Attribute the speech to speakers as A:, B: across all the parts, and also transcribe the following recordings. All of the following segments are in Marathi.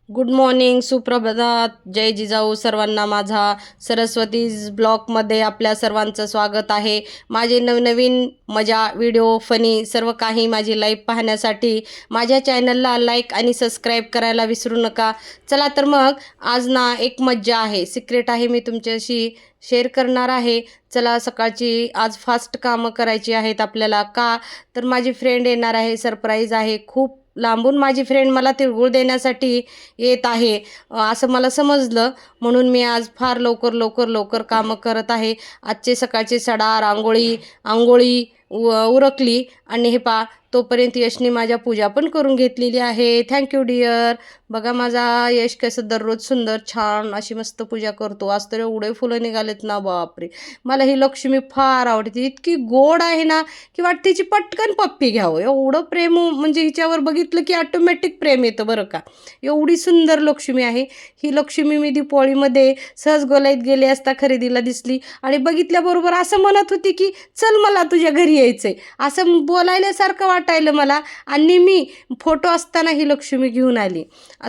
A: गुड मॉर्निंग, सुप्रभात, जय जिजाऊ सर्वांना. माझा सरस्वतीज ब्लॉगमध्ये आपल्या सर्वांचं स्वागत आहे. माझे नवनवीन मजा व्हिडिओ फनी सर्व काही माझी लाईव्ह पाहण्यासाठी माझ्या चॅनलला लाईक आणि सबस्क्राईब करायला विसरू नका. चला तर मग आज ना एक मज्जा आहे, सिक्रेट आहे, मी तुमच्याशी शेअर करणार आहे. चला, सकाळची आज फास्ट कामं करायची आहेत आपल्याला. का तर माझी फ्रेंड येणार आहे, सरप्राईज आहे. खूप लांबून माझी फ्रेंड मला तिळगुळ देण्यासाठी येत आहे असं मला समजलं, म्हणून मी आज फार लवकर लवकर लवकर कामं करत आहे. आजचे सकाळचे सडा रांगोळी आंघोळी उरकली आणि हे पा तोपर्यंत यशने माझ्या पूजा पण करून घेतलेली आहे. Thank you dear. बघा माझा यश कसं दररोज सुंदर छान अशी मस्त पूजा करतो. आज तर एवढे फुलं निघालेत ना, बापरे. मला ही लक्ष्मी फार आवडते. इतकी गोड आहे ना की वाटते तिची पटकन पप्पी घ्यावं. एवढं प्रेम म्हणजे हिच्यावर बघितलं की ऑटोमॅटिक प्रेम येतं बरं का. एवढी सुंदर लक्ष्मी आहे ही. लक्ष्मी मी दिपोळीमध्ये सहज गोलाईत गेले असता खरेदीला दिसली आणि बघितल्याबरोबर असं म्हणत होती की चल मला तुझ्या घरी यायचंय, असं बोलायल्यासारखं वाटायलं मला. आणि मी फोटो असताना ही लक्ष्मी घेऊन आली.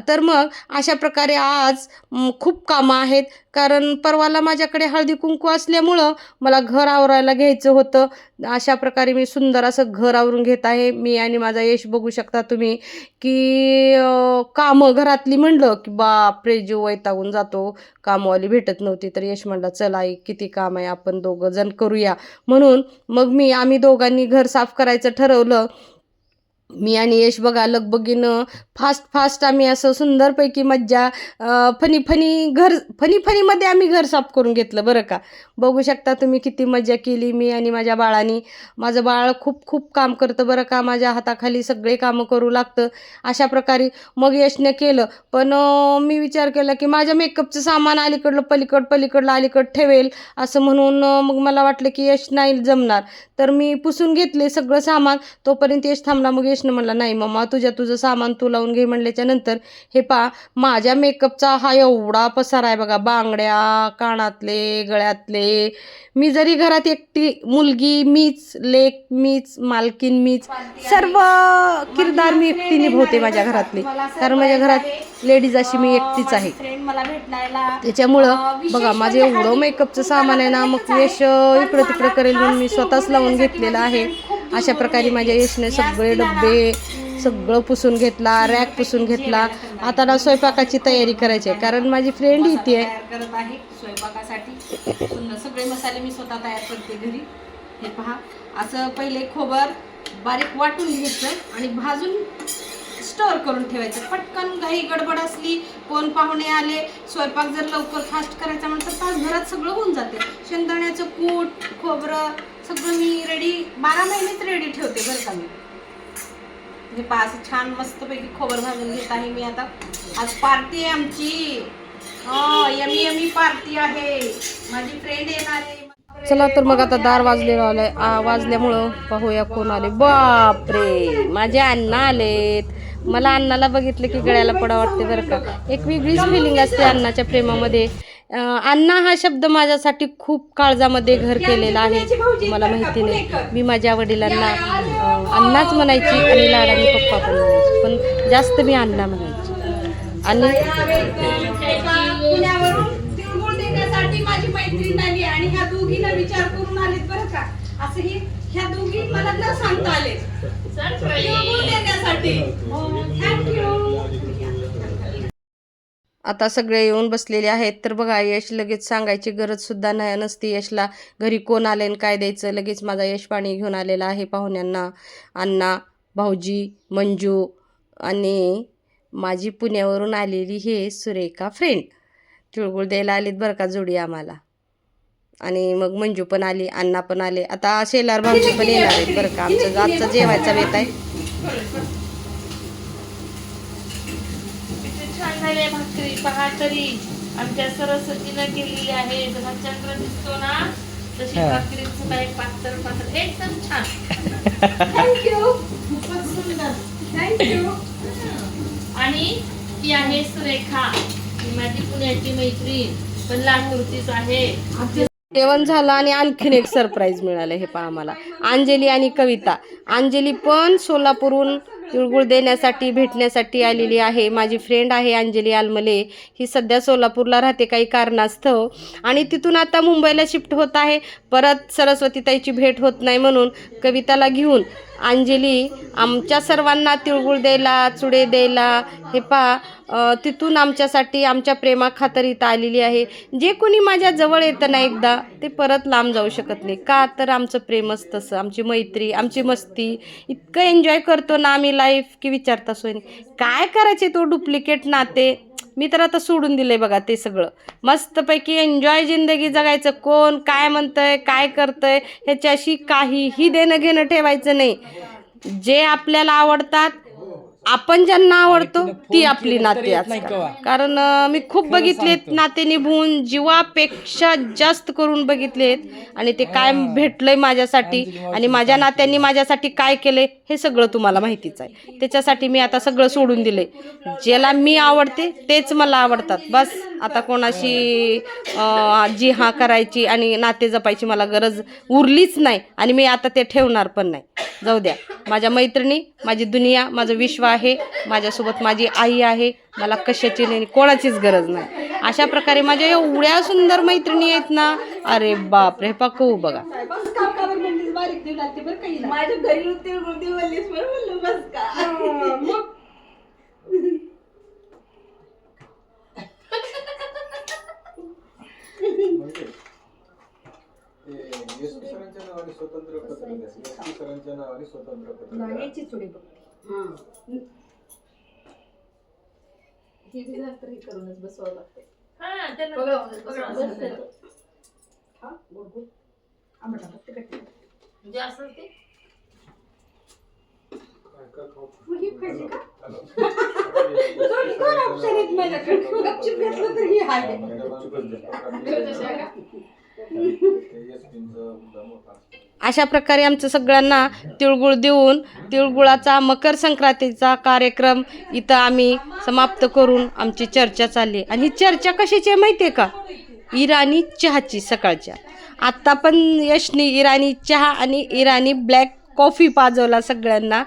A: तर मग अशा प्रकारे आज खूप कामं आहेत, कारण परवाला माझ्याकडे हळदी कुंकू असल्यामुळं मला घर आवरायला घ्यायचं होतं. अशा प्रकारे मी सुंदर असं घर आवरून घेत आहे. मी आणि माझा यश बघू शकता तुम्ही की कामं घरातली म्हणलं की बापरे जीव वैतागून जातो. कामवाली भेटत नव्हती तर यश म्हणला चल आई किती काम आहे, आपण दोघं जण करूया. म्हणून मग आम्ही दोघांनी घर साफ करायचं ठरवलं. मी आणि यश बघा लगबगीनं फास्ट आम्ही असं सुंदरपैकी मज्जा फनीमध्ये आम्ही घर साफ करून घेतलं बरं का. बघू शकता तुम्ही किती मज्जा केली मी आणि माझ्या बाळानी. माझं बाळ खूप खूप काम करतं बरं का, माझ्या हाताखाली सगळे कामं करू लागतं. अशा प्रकारे मग यशने केलं. पण मी विचार केला की माझ्या मेकअपचं सामान अलीकडलं पलीकडलं अलीकड ठेवेल असं म्हणून मग मला वाटलं की यश नाही जमणार. तर मी पुसून घेतले सगळं सामान. तोपर्यंत यश थांबला. मग यशनं म्हणला नाही मम्मा तुझं सामान तू लावून घे म्हणल्याच्या नंतर हे पा माझ्या मेकअपचा हा एवढा पसार आहे बघा. बांगड्या, कानातले, गळ्यातले. मी जरी घरात एकटी मुलगी मीच, लेक मीच, मालकीन मीच, सर्व किरदार मी एकटी निभवते माझ्या घरातले, कारण माझ्या घरात लेडीज अशी मी एकटीच आहे. त्याच्यामुळं बघा माझे एवढं मेकअपचं सामान आहे ना, मग यश इकडं तिकडं करेल म्हणून मी स्वतःच लावून घेतलेलं आहे. अशा प्रकारे माझ्या यशने सगळे डब्बे सगळं पुसून घेतला, रॅक पुसून घेतला. आता ना स्वयंपाकाची तयारी करायची आहे, कारण माझी फ्रेंड इथे करत आहे स्वयंपाकासाठी. सगळे मसाले मी स्वतः तयार करते घरी. हे पहा, असं पहिले खोबर बारीक वाटून घ्यायचं आणि भाजून स्टोअर करून ठेवायचं. पटकन घाई गडबड असली, कोण पाहुणे आले, स्वयंपाक जर लवकर फास्ट करायचा म्हणतात तासभरात सगळं होऊन जाते. शेंगदाण्याचं कूट, खोबरं सगळं मी रेडी 12 महिनेच रेडी ठेवते बरं का. मी हे पहा असं छान मस्तपैकी खोबर भाजून घेत आहे मी. आता आज पार्टी आहे आमची, यमी पार्टी आहे, माझी फ्रेंड येणार आहे. चला तर मग आता दार वाजल्यामुळं पाहूया कोण आले. बापरे, माझे अण्णा आलेत. मला अण्णाला बघितलं की गळ्याला पडा वाटते बरं का. एक वेगळीच फिलिंग असते अण्णाच्या प्रेमामध्ये. अण्णा हा शब्द माझ्यासाठी खूप काळजामध्ये घर केलेला आहे. मला माहिती नाही, मी माझ्या वडिलांना अण्णाच म्हणायची आणि लाडाने पप्पा पण म्हणायची, पण जास्त मी अण्णा म्हणायची. आणि माझी मैत्रीण आली आणि ह्या दोघींना विचार करून आलेत बरं का. असं ही ह्या दोघी मला न सांगता आले देण्यासाठी. आता सगळे येऊन बसलेले आहेत. तर बघा यश लगेच सांगायची गरज सुद्धा नसते यशला घरी कोण आले आणि काय द्यायचं. लगेच माझा यश पाणी घेऊन आलेला आहे पाहुण्यांना. अण्णा, भाऊजी, मंजू आणि माझी पुण्यावरून आलेली हे सुरेखा फ्रेंड तिळगुळ द्यायला आलीत बरं का जोडी आम्हाला. आणि मग मंजू पण आली, अण्णा पण आले. आता शेलार भाऊजी पण येणार आहेत बरं का. आमचं आजचा जेवायचा बेत आहे.
B: भाकरी पहा तरी आमच्या सरस्वतीनं केलेली आहे. जसा चंद्र दिसतो ना तशी भाकरीचं काही पातळ एकदम छान. थँक्यू, खूपच सुंदर, थँक्यू. आणि ती आहे सुरेखा, माझी पुण्याची मैत्रीण, पण लातूरचीच आहे.
A: जेवण झालं आणि आणखीन एक सरप्राईज मिळालं. हे पहा आम्हाला अंजली आणि कविता. अंजली पण सोलापूरहून तिळगुळ देण्यासाठी भेटण्यासाठी आलेली आहे. माझी फ्रेंड आहे अंजली आलमले. ही सध्या सोलापूरला राहते काही कारणास्तव आणि तिथून आता मुंबईला शिफ्ट होत आहे. परत सरस्वतीताईची भेट होत नाही म्हणून कविताला घेऊन अंजली आमच्या सर्वांना तिळगुळ द्यायला, चुडे द्यायला हे तिथून आमच्यासाठी आमच्या प्रेमाखातर इथं आलेली आहे. जे कोणी माझ्या जवळ येतं ना एकदा ते परत लांब जाऊ शकत नाही. का तर आमचं प्रेमच तसं, आमची मैत्री, आमची मस्ती इतकं एन्जॉय करतो ना आम्ही लाईफ की विचारता सोय नाही. काय करायचे तो डुप्लिकेट नाते, मी तर आता सोडून दिलं आहे बघा ते सगळं. मस्तपैकी एन्जॉय जिंदगी जगायचं. कोण काय म्हणतंय, काय करतंय ह्याच्याशी काहीही देणं घेणं ठेवायचं नाही. जे आपल्याला आवडतात, आपण ज्यांना आवडतो ती आपली नाते आजकाल. कारण मी खूप बघितलेत नाते निभून जीवापेक्षा जास्त करून बघितलेत आणि ते काय भेटलंय माझ्यासाठी आणि माझ्या नात्यांनी माझ्यासाठी काय केलंय हे सगळं तुम्हाला माहितीच आहे. त्याच्यासाठी मी आता सगळं सोडून दिले. ज्याला मी आवडते तेच मला आवडतात. बस आता कोणाशी जी हा करायची आणि नाते जपायची मला गरज उरलीच नाही आणि मी आता ते ठेवणार पण नाही. जाऊ द्या. माझ्या मैत्रिणी, माझी दुनिया, माझं विश्व आहे. माझ्यासोबत माझी आई आहे. मला कशाची नाही, कोणाचीच गरज नाही. अशा प्रकारे माझ्या एवढ्या सुंदर मैत्रिणी आहेत ना, अरे बाप रे पाकू बघा.
B: माझ्या घरी होते बस का
C: सरांच्या नावाने स्वतंत्र पत्र द्या. सरांच्या नावाने स्वतंत्र पत्र
B: नावाची चुडी बघ. ही बी झालं तर हे करूनच बसवावं लागतं. हा त्यांना हा गोड गोड आंबट आंबट तिखट म्हणजे असं ते ही खायची का? दोन ऑप्शन आहेत माझ्याकडे. गपचूप घेतलं तर ही आहे.
A: अशा प्रकारे आमचं सगळ्यांना तिळगुळ देऊन तिळगुळाचा मकर संक्रांतीचा कार्यक्रम इथं आम्ही समाप्त करून आमची चर्चा चालली. आणि ही चर्चा कशाची आहे माहिती आहे का? इराणी चहाची. सकाळच्या आत्ता पण यशनी इराणी चहा आणि इराणी ब्लॅक कॉफी पाजवला सगळ्यांना.